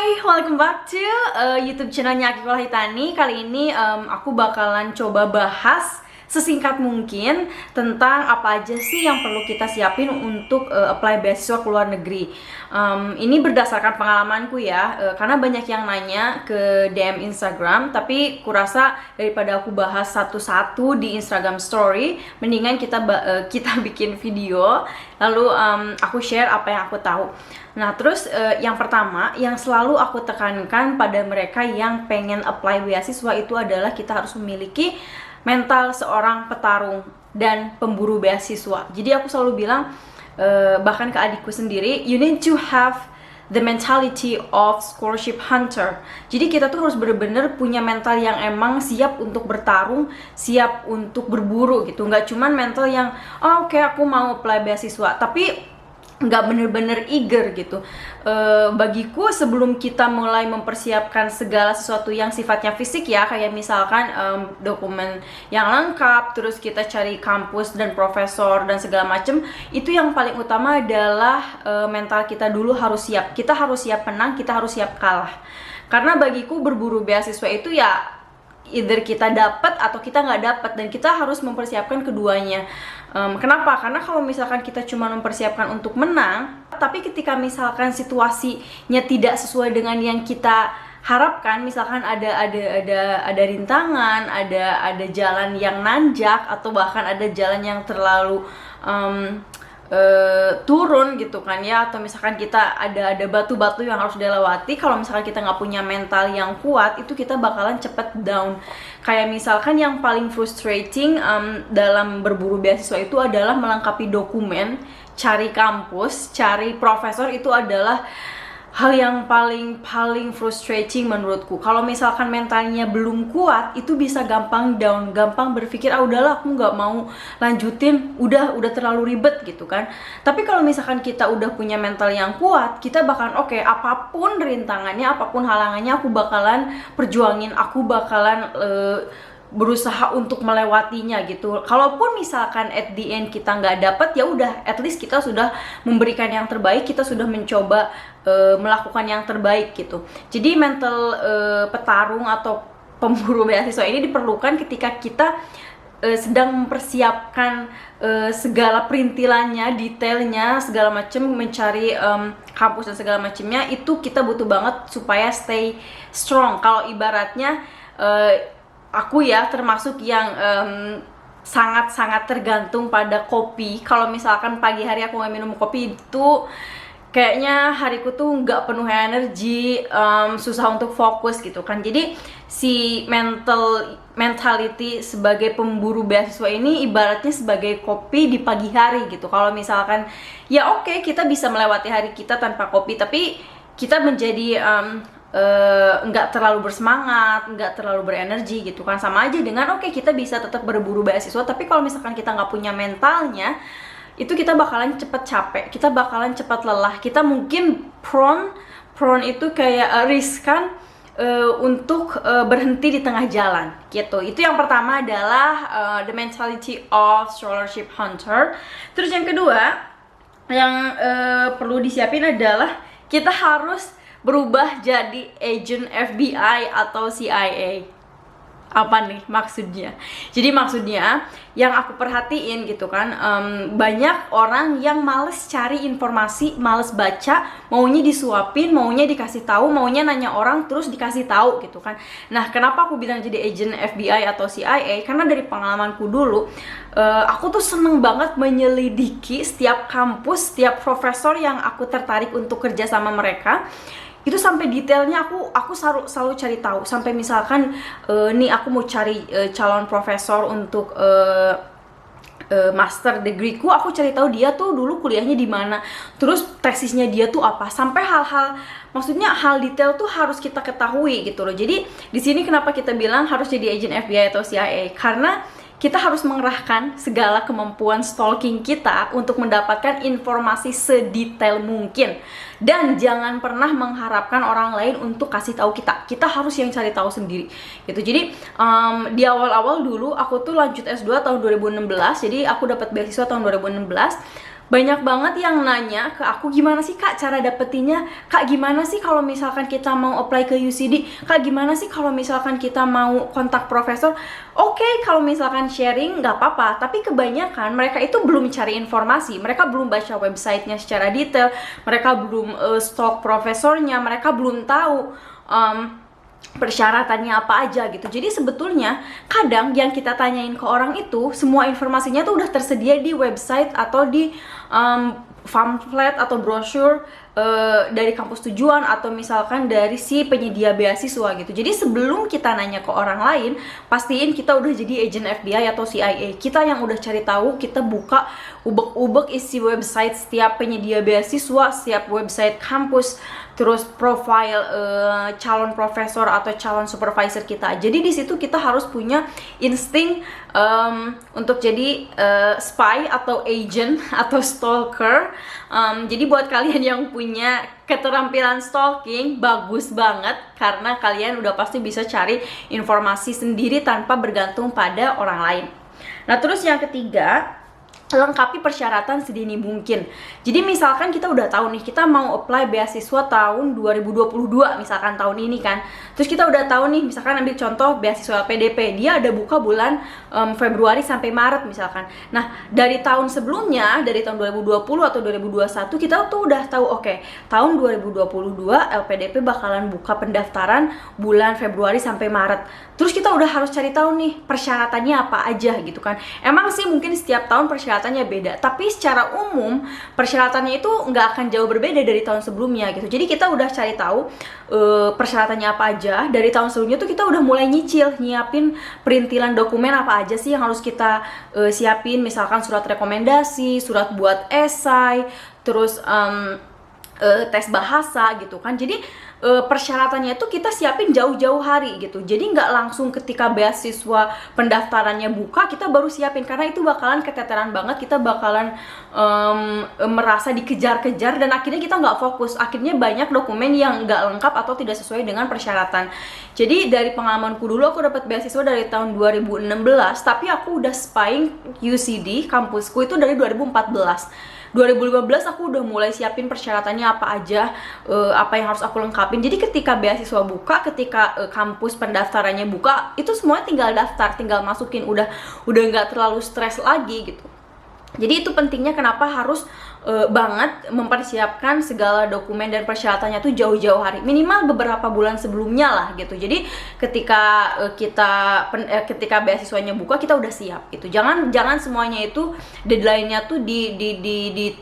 Hai, welcome back to YouTube channelnya Akiko Hitani. Kali ini aku bakalan coba bahas sesingkat mungkin tentang apa aja sih yang perlu kita siapin untuk apply beasiswa ke luar negeri. Ini berdasarkan pengalamanku ya, karena banyak yang nanya ke DM Instagram, tapi kurasa daripada aku bahas satu-satu di Instagram Story, mendingan kita bikin video, lalu aku share apa yang aku tahu. Nah, terus yang pertama yang selalu aku tekankan pada mereka yang pengen apply beasiswa itu adalah kita harus memiliki mental seorang petarung dan pemburu beasiswa. Jadi aku selalu bilang, bahkan ke adikku sendiri, you need to have the mentality of scholarship hunter. Jadi kita tuh harus bener-bener punya mental yang emang siap untuk bertarung, siap untuk berburu gitu. Nggak cuman mental yang, oh oke, aku mau apply beasiswa, tapi nggak bener-bener eager gitu. Bagiku sebelum kita mulai mempersiapkan segala sesuatu yang sifatnya fisik ya, kayak misalkan dokumen yang lengkap, terus kita cari kampus dan profesor dan segala macem, itu yang paling utama adalah mental kita dulu harus siap. Kita harus siap menang, kita harus siap kalah. Karena bagiku berburu beasiswa itu ya either kita dapat atau kita nggak dapat, dan kita harus mempersiapkan keduanya. Kenapa? Karena kalau misalkan kita cuma mempersiapkan untuk menang, tapi ketika misalkan situasinya tidak sesuai dengan yang kita harapkan, misalkan ada rintangan, ada jalan yang nanjak, atau bahkan ada jalan yang terlalu turun gitu kan ya, atau misalkan kita ada batu-batu yang harus dilewati. Kalau misalkan kita nggak punya mental yang kuat, itu kita bakalan cepet down. Kayak misalkan yang paling frustrating dalam berburu beasiswa itu adalah melengkapi dokumen, cari kampus, cari profesor. Itu adalah hal yang paling frustrating menurutku. Kalau misalkan mentalnya belum kuat, itu bisa gampang down, gampang berpikir, udahlah aku nggak mau lanjutin, udah terlalu ribet gitu kan. Tapi kalau misalkan kita udah punya mental yang kuat, kita bakalan oke, apapun rintangannya, apapun halangannya, aku bakalan perjuangin, aku bakalan berusaha untuk melewatinya gitu. Kalaupun misalkan at the end kita nggak dapet, ya udah, at least kita sudah memberikan yang terbaik, kita sudah mencoba melakukan yang terbaik gitu. Jadi mental petarung atau pemburu beasiswa ini diperlukan ketika kita sedang mempersiapkan segala perintilannya, detailnya, segala macam, mencari kampus dan segala macamnya. Itu kita butuh banget supaya stay strong. Kalau ibaratnya aku ya termasuk yang sangat-sangat tergantung pada kopi. Kalau misalkan pagi hari aku nggak minum kopi, itu kayaknya hariku tuh nggak penuh energi, susah untuk fokus gitu kan. Jadi si mentality sebagai pemburu beasiswa ini ibaratnya sebagai kopi di pagi hari gitu. Kalau misalkan ya oke, kita bisa melewati hari kita tanpa kopi, tapi kita menjadi nggak terlalu bersemangat, nggak terlalu berenergi gitu kan. Sama aja dengan oke, kita bisa tetap berburu beasiswa, tapi kalau misalkan kita nggak punya mentalnya, itu kita bakalan cepet capek, kita bakalan cepat lelah, kita mungkin prone itu kayak riskan untuk berhenti di tengah jalan gitu. Itu yang pertama adalah the mentality of scholarship hunter. Terus yang kedua yang perlu disiapin adalah kita harus berubah jadi agent FBI atau CIA. Apa nih maksudnya? Jadi maksudnya yang aku perhatiin gitu kan, banyak orang yang males cari informasi, males baca, maunya disuapin, maunya dikasih tahu, maunya nanya orang terus dikasih tahu gitu kan. Nah, kenapa aku bilang jadi agent FBI atau CIA? Karena dari pengalamanku dulu, aku tuh seneng banget menyelidiki setiap kampus, setiap profesor yang aku tertarik untuk kerja sama mereka. Itu sampai detailnya aku selalu cari tahu. Sampai misalkan nih aku mau cari calon profesor untuk master degree-ku, aku cari tahu dia tuh dulu kuliahnya di mana, terus tesisnya dia tuh apa, sampai maksudnya hal detail tuh harus kita ketahui gitu loh. Jadi di sini kenapa kita bilang harus jadi agent FBI atau CIA, karena kita harus mengerahkan segala kemampuan stalking kita untuk mendapatkan informasi sedetail mungkin. Dan jangan pernah mengharapkan orang lain untuk kasih tahu kita. Kita harus yang cari tahu sendiri gitu. Jadi di awal-awal dulu aku tuh lanjut S2 tahun 2016. Jadi aku dapat beasiswa tahun 2016. Banyak banget yang nanya ke aku, gimana sih Kak cara dapetinnya? Kak gimana sih kalau misalkan kita mau apply ke UCD? Kak gimana sih kalau misalkan kita mau kontak profesor? Oke, kalau misalkan sharing nggak apa-apa, tapi kebanyakan mereka itu belum cari informasi, mereka belum baca websitenya secara detail, mereka belum stalk profesornya, mereka belum tahu persyaratannya apa aja gitu. Jadi sebetulnya kadang yang kita tanyain ke orang itu semua informasinya tuh udah tersedia di website atau di pamflet atau brosur dari kampus tujuan atau misalkan dari si penyedia beasiswa gitu. Jadi sebelum kita nanya ke orang lain, pastiin kita udah jadi agent FBI atau CIA. Kita yang udah cari tahu, kita buka ubek-ubek isi website setiap penyedia beasiswa, setiap website kampus, terus profile calon profesor atau calon supervisor kita. Jadi di situ kita harus punya insting untuk jadi spy atau agent atau stalker. Jadi buat kalian yang punya keterampilan stalking, bagus banget karena kalian udah pasti bisa cari informasi sendiri tanpa bergantung pada orang lain. Nah terus yang ketiga, lengkapi persyaratan sedini mungkin. Jadi misalkan kita udah tahu nih, kita mau apply beasiswa tahun 2022 misalkan tahun ini kan. Terus kita udah tahu nih, misalkan ambil contoh beasiswa LPDP, dia ada buka bulan Februari sampai Maret misalkan. Nah, dari tahun sebelumnya, dari tahun 2020 atau 2021 kita tuh udah tahu, oke, tahun 2022 LPDP bakalan buka pendaftaran bulan Februari sampai Maret. Terus kita udah harus cari tahu nih persyaratannya apa aja gitu kan. Emang sih mungkin setiap tahun persyaratannya beda, tapi secara umum persyaratannya itu nggak akan jauh berbeda dari tahun sebelumnya gitu. Jadi kita udah cari tahu persyaratannya apa aja. Dari tahun sebelumnya tuh kita udah mulai nyicil, nyiapin perintilan dokumen apa aja sih yang harus kita siapin. Misalkan surat rekomendasi, surat buat esai, terus tes bahasa gitu kan. Jadi persyaratannya itu kita siapin jauh-jauh hari gitu. Jadi nggak langsung ketika beasiswa pendaftarannya buka kita baru siapin, karena itu bakalan keteteran banget. Kita bakalan merasa dikejar-kejar dan akhirnya kita nggak fokus. Akhirnya banyak dokumen yang nggak lengkap atau tidak sesuai dengan persyaratan. Jadi dari pengalamanku dulu, aku dapat beasiswa dari tahun 2016, tapi aku udah spying UCD kampusku itu dari 2014. 2015 aku udah mulai siapin persyaratannya apa aja, apa yang harus aku lengkapin. Jadi ketika beasiswa buka, ketika kampus pendaftarannya buka, itu semuanya tinggal daftar, tinggal masukin, udah nggak terlalu stres lagi gitu. Jadi itu pentingnya kenapa harus banget mempersiapkan segala dokumen dan persyaratannya tuh jauh-jauh hari, minimal beberapa bulan sebelumnya lah gitu. Jadi ketika ketika beasiswanya buka kita udah siap gitu. Jangan semuanya itu deadline-nya tuh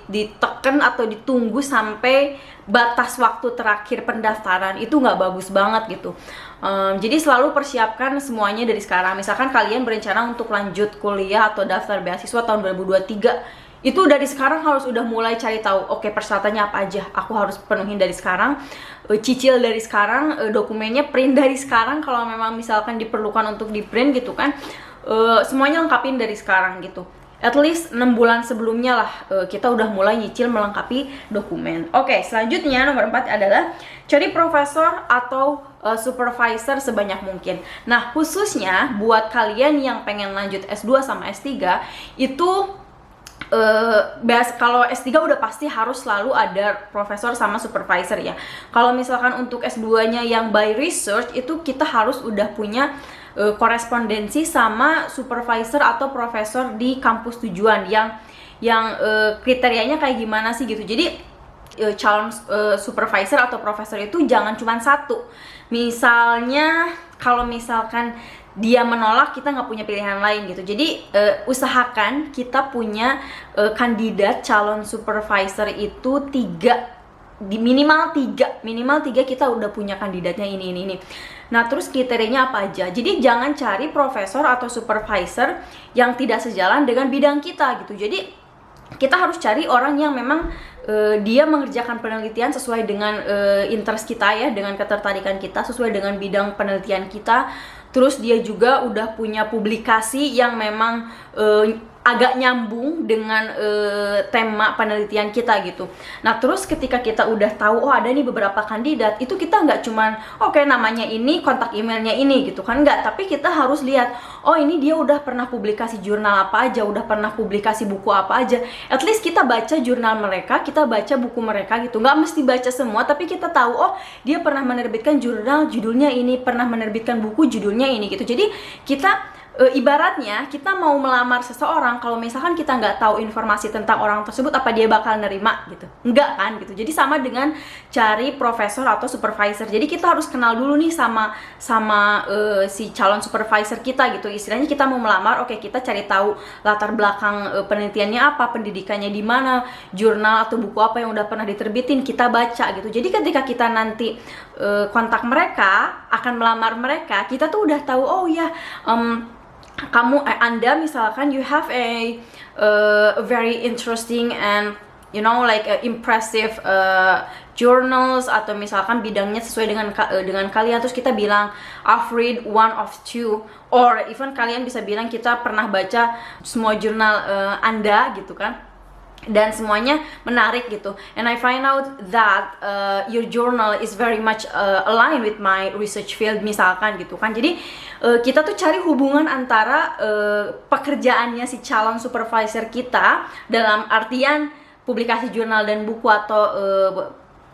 ditekan atau ditunggu sampai batas waktu terakhir pendaftaran. Itu nggak bagus banget gitu. Jadi selalu persiapkan semuanya dari sekarang. Misalkan kalian berencana untuk lanjut kuliah atau daftar beasiswa tahun 2023, itu dari sekarang harus udah mulai cari tahu, oke, persyaratannya apa aja, aku harus penuhin dari sekarang, cicil dari sekarang, dokumennya print dari sekarang kalau memang misalkan diperlukan untuk di print gitu kan. Semuanya lengkapin dari sekarang gitu. At least 6 bulan sebelumnya lah kita udah mulai nyicil melengkapi dokumen. Oke, selanjutnya nomor 4 adalah cari profesor atau supervisor sebanyak mungkin. Nah, khususnya buat kalian yang pengen lanjut S2 sama S3, itu kalau S3 udah pasti harus selalu ada profesor sama supervisor ya. Kalau misalkan untuk S2-nya yang by research, itu kita harus udah punya korespondensi sama supervisor atau profesor di kampus tujuan yang kriterianya kayak gimana sih gitu. Jadi calon supervisor atau profesor itu jangan cuma satu. Misalnya kalau misalkan dia menolak, kita nggak punya pilihan lain gitu. Jadi usahakan kita punya kandidat calon supervisor itu minimal tiga kita udah punya kandidatnya ini. Nah terus kriterianya apa aja? Jadi jangan cari profesor atau supervisor yang tidak sejalan dengan bidang kita gitu. Jadi kita harus cari orang yang memang dia mengerjakan penelitian sesuai dengan interest kita ya, dengan ketertarikan kita, sesuai dengan bidang penelitian kita. Terus dia juga udah punya publikasi yang memang agak nyambung dengan tema penelitian kita gitu. Nah terus ketika kita udah tahu oh ada nih beberapa kandidat, itu kita nggak cuman oke namanya ini, kontak emailnya ini gitu kan, nggak, tapi kita harus lihat oh ini dia udah pernah publikasi jurnal apa aja, udah pernah publikasi buku apa aja. At least kita baca jurnal mereka, kita baca buku mereka gitu, nggak mesti baca semua, tapi kita tahu oh dia pernah menerbitkan jurnal judulnya ini, pernah menerbitkan buku judulnya ini gitu. Jadi kita ibaratnya kita mau melamar seseorang, kalau misalkan kita nggak tahu informasi tentang orang tersebut, apa dia bakal nerima gitu? Enggak kan gitu. Jadi sama dengan cari profesor atau supervisor. Jadi kita harus kenal dulu nih sama si calon supervisor kita gitu. Istilahnya kita mau melamar, oke kita cari tahu latar belakang penelitiannya apa, pendidikannya di mana, jurnal atau buku apa yang udah pernah diterbitin, kita baca gitu. Jadi ketika kita nanti kontak mereka, akan melamar mereka, kita tuh udah tahu oh ya Anda misalkan you have a very interesting and you know like impressive journals, atau misalkan bidangnya sesuai dengan kalian, terus kita bilang I've read one of two, or even kalian bisa bilang kita pernah baca semua jurnal Anda gitu kan, dan semuanya menarik gitu, and I find out that your journal is very much aligned with my research field misalkan gitu kan. Jadi kita tuh cari hubungan antara pekerjaannya si calon supervisor kita dalam artian publikasi jurnal dan buku atau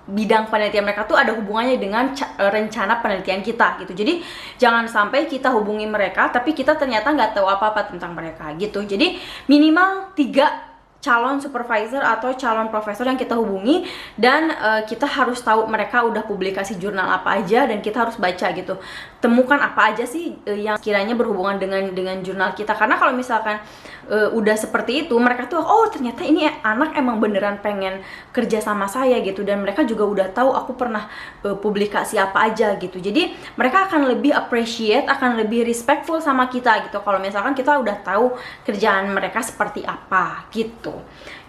bidang penelitian mereka tuh ada hubungannya dengan rencana penelitian kita gitu. Jadi jangan sampai kita hubungi mereka tapi kita ternyata nggak tahu apa-apa tentang mereka gitu. Jadi minimal 3 calon supervisor atau calon profesor yang kita hubungi, dan kita harus tahu mereka udah publikasi jurnal apa aja, dan kita harus baca gitu, temukan apa aja sih yang kiranya berhubungan dengan jurnal kita. Karena kalau misalkan udah seperti itu, mereka tuh oh ternyata ini anak emang beneran pengen kerja sama saya gitu, dan mereka juga udah tahu aku pernah publikasi apa aja gitu. Jadi mereka akan lebih appreciate, akan lebih respectful sama kita gitu kalau misalkan kita udah tahu kerjaan mereka seperti apa gitu.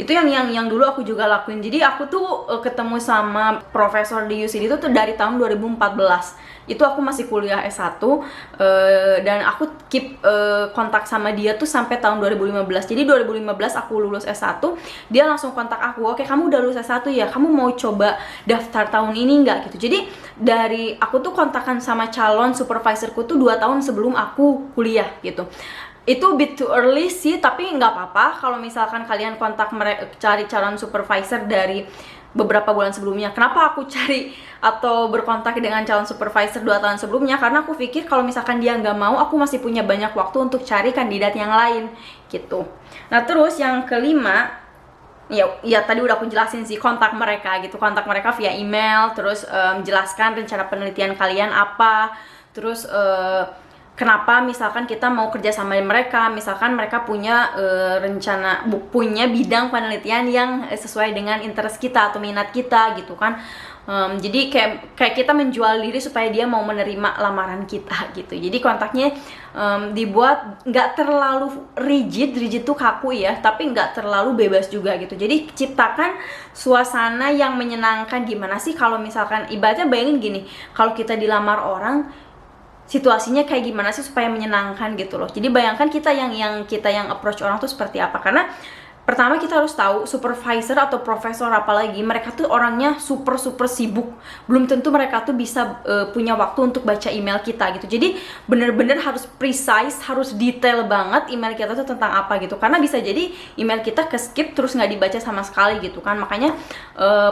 Itu yang dulu aku juga lakuin. Jadi aku tuh ketemu sama profesor di UCD itu tuh dari tahun 2014. Itu aku masih kuliah S1 dan aku keep kontak sama dia tuh sampai tahun 2015. Jadi 2015 aku lulus S1, dia langsung kontak aku, oke kamu udah lulus S1 ya, kamu mau coba daftar tahun ini nggak gitu. Jadi dari aku tuh kontakan sama calon supervisorku tuh 2 tahun sebelum aku kuliah gitu. Itu bit too early sih, tapi nggak apa-apa kalau misalkan kalian kontak cari calon supervisor dari beberapa bulan sebelumnya. Kenapa aku cari atau berkontak dengan calon supervisor 2 tahun sebelumnya? Karena aku pikir kalau misalkan dia nggak mau, aku masih punya banyak waktu untuk cari kandidat yang lain gitu. Nah terus yang kelima, ya tadi udah aku jelasin sih, kontak mereka gitu, kontak mereka via email, terus jelaskan rencana penelitian kalian apa, terus kenapa misalkan kita mau kerja sama mereka, misalkan mereka punya punya bidang penelitian yang sesuai dengan interest kita atau minat kita gitu kan. Jadi kayak kita menjual diri supaya dia mau menerima lamaran kita gitu. Jadi kontaknya dibuat nggak terlalu rigid tuh kaku ya, tapi nggak terlalu bebas juga gitu. Jadi ciptakan suasana yang menyenangkan. Gimana sih kalau misalkan ibaratnya bayangin gini, kalau kita dilamar orang, situasinya kayak gimana sih supaya menyenangkan gitu loh. Jadi bayangkan kita yang approach orang tuh seperti apa. Karena pertama kita harus tahu supervisor atau profesor apalagi, mereka tuh orangnya super sibuk. Belum tentu mereka tuh bisa punya waktu untuk baca email kita gitu. Jadi bener-bener harus precise, harus detail banget email kita tuh tentang apa gitu. Karena bisa jadi email kita ke skip terus nggak dibaca sama sekali gitu kan. Makanya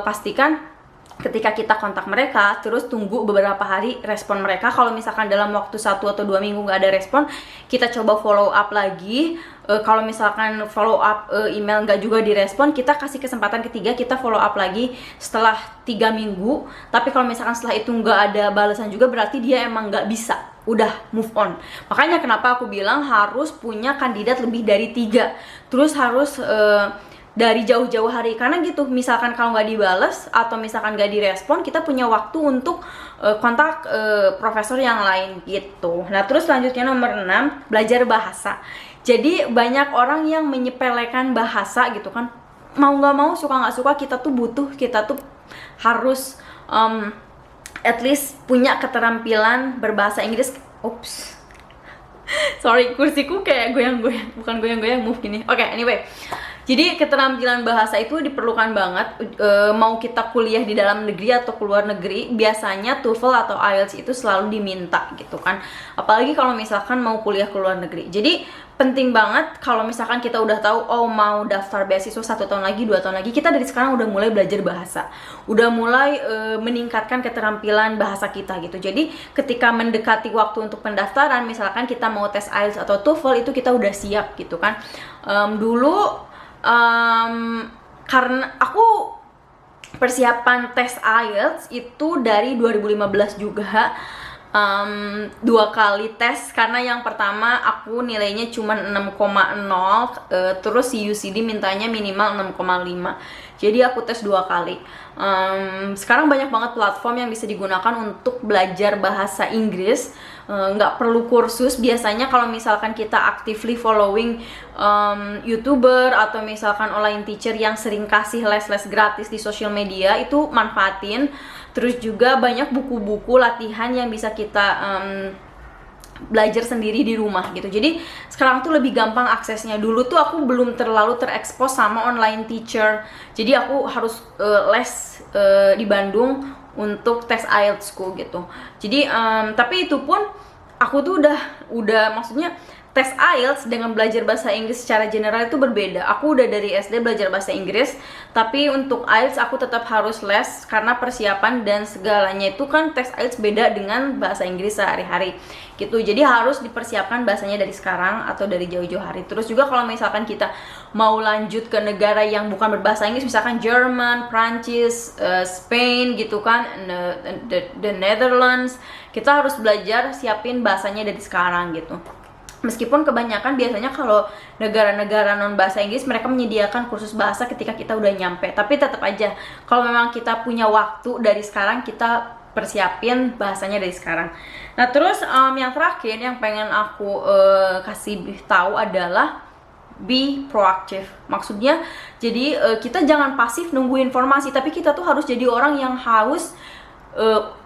pastikan ketika kita kontak mereka, terus tunggu beberapa hari respon mereka. Kalau misalkan dalam waktu 1 atau 2 minggu nggak ada respon, kita coba follow up lagi. Kalau misalkan follow up email nggak juga direspon, kita kasih kesempatan ketiga, kita follow up lagi setelah 3 minggu. Tapi kalau misalkan setelah itu nggak ada balasan juga, berarti dia emang nggak bisa, udah move on. Makanya kenapa aku bilang harus punya kandidat lebih dari 3, terus harus dari jauh-jauh hari. Karena gitu, misalkan kalau nggak dibales atau misalkan nggak direspon, kita punya waktu untuk kontak profesor yang lain gitu. Nah terus selanjutnya nomor 6, belajar bahasa. Jadi banyak orang yang menyepelekan bahasa gitu kan. Mau nggak mau, suka nggak suka, kita tuh harus at least punya keterampilan berbahasa Inggris. Sorry, kursiku kayak goyang-goyang, bukan goyang-goyang, move gini. Oke, anyway. Jadi keterampilan bahasa itu diperlukan banget, mau kita kuliah di dalam negeri atau keluar negeri, biasanya TOEFL atau IELTS itu selalu diminta gitu kan. Apalagi kalau misalkan mau kuliah ke luar negeri. Jadi penting banget kalau misalkan kita udah tahu, oh mau daftar beasiswa 1 tahun lagi, 2 tahun lagi, kita dari sekarang udah mulai belajar bahasa, udah mulai meningkatkan keterampilan bahasa kita gitu. Jadi ketika mendekati waktu untuk pendaftaran, misalkan kita mau tes IELTS atau TOEFL, itu kita udah siap gitu kan. Dulu karena aku persiapan tes IELTS itu dari 2015 juga, 2 kali tes, karena yang pertama aku nilainya cuma 6,0, terus si UCD mintanya minimal 6,5, jadi aku tes 2 kali. Sekarang banyak banget platform yang bisa digunakan untuk belajar bahasa Inggris, nggak perlu kursus. Biasanya kalau misalkan kita actively following YouTuber atau misalkan online teacher yang sering kasih les-les gratis di social media, itu manfaatin. Terus juga banyak buku-buku latihan yang bisa kita belajar sendiri di rumah gitu. Jadi sekarang tuh lebih gampang aksesnya. Dulu tuh aku belum terlalu terekspos sama online teacher, jadi aku harus les di Bandung untuk tes IELTS-ku gitu. Jadi tapi itu pun aku tuh udah maksudnya tes IELTS dengan belajar bahasa Inggris secara general itu berbeda. Aku udah dari SD belajar bahasa Inggris, tapi untuk IELTS aku tetap harus les karena persiapan dan segalanya itu kan tes IELTS beda dengan bahasa Inggris sehari-hari gitu. Jadi harus dipersiapkan bahasanya dari sekarang atau dari jauh-jauh hari. Terus juga kalau misalkan kita mau lanjut ke negara yang bukan berbahasa Inggris, misalkan Jerman, Prancis, Spain gitu kan, the Netherlands, kita harus belajar siapin bahasanya dari sekarang gitu. Meskipun kebanyakan biasanya kalau negara-negara non bahasa Inggris mereka menyediakan kursus bahasa ketika kita udah nyampe, tapi tetap aja kalau memang kita punya waktu dari sekarang, kita persiapin bahasanya dari sekarang. Nah terus yang terakhir yang pengen aku kasih tahu adalah be proactive. Maksudnya jadi kita jangan pasif nunggu informasi, tapi kita tuh harus jadi orang yang haus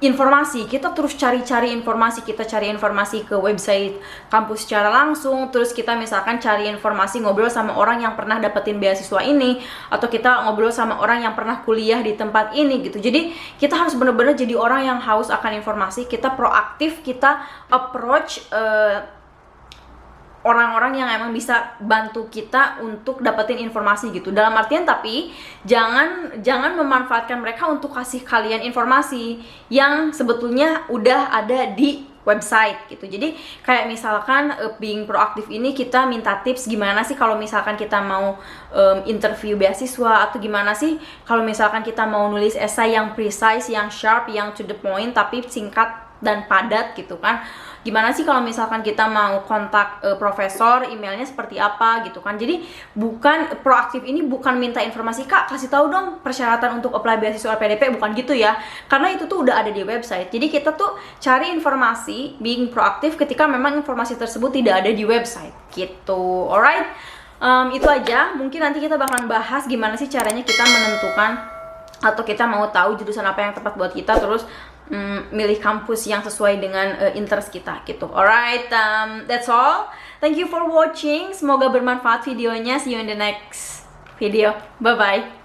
informasi. Kita terus cari-cari informasi, kita cari informasi ke website kampus secara langsung, terus kita misalkan cari informasi, ngobrol sama orang yang pernah dapetin beasiswa ini, atau kita ngobrol sama orang yang pernah kuliah di tempat ini gitu. Jadi kita harus benar-benar jadi orang yang haus akan informasi, kita proaktif, kita approach orang-orang yang emang bisa bantu kita untuk dapetin informasi gitu. Dalam artian tapi jangan memanfaatkan mereka untuk kasih kalian informasi yang sebetulnya udah ada di website gitu. Jadi kayak misalkan being proaktif ini kita minta tips gimana sih kalau misalkan kita mau interview beasiswa, atau gimana sih kalau misalkan kita mau nulis esai yang precise, yang sharp, yang to the point tapi singkat dan padat gitu kan. Gimana sih kalau misalkan kita mau kontak profesor, emailnya seperti apa gitu kan. Jadi bukan proaktif ini bukan minta informasi, Kak kasih tahu dong persyaratan untuk apply beasiswa LPDP, bukan gitu ya, karena itu tuh udah ada di website. Jadi kita tuh cari informasi, being proaktif ketika memang informasi tersebut tidak ada di website gitu. Alright, itu aja. Mungkin nanti kita bakalan bahas gimana sih caranya kita menentukan atau kita mau tahu jurusan apa yang tepat buat kita, terus milih kampus yang sesuai dengan interest kita gitu. Alright, that's all. Thank you for watching. Semoga bermanfaat videonya. See you in the next video. Bye bye.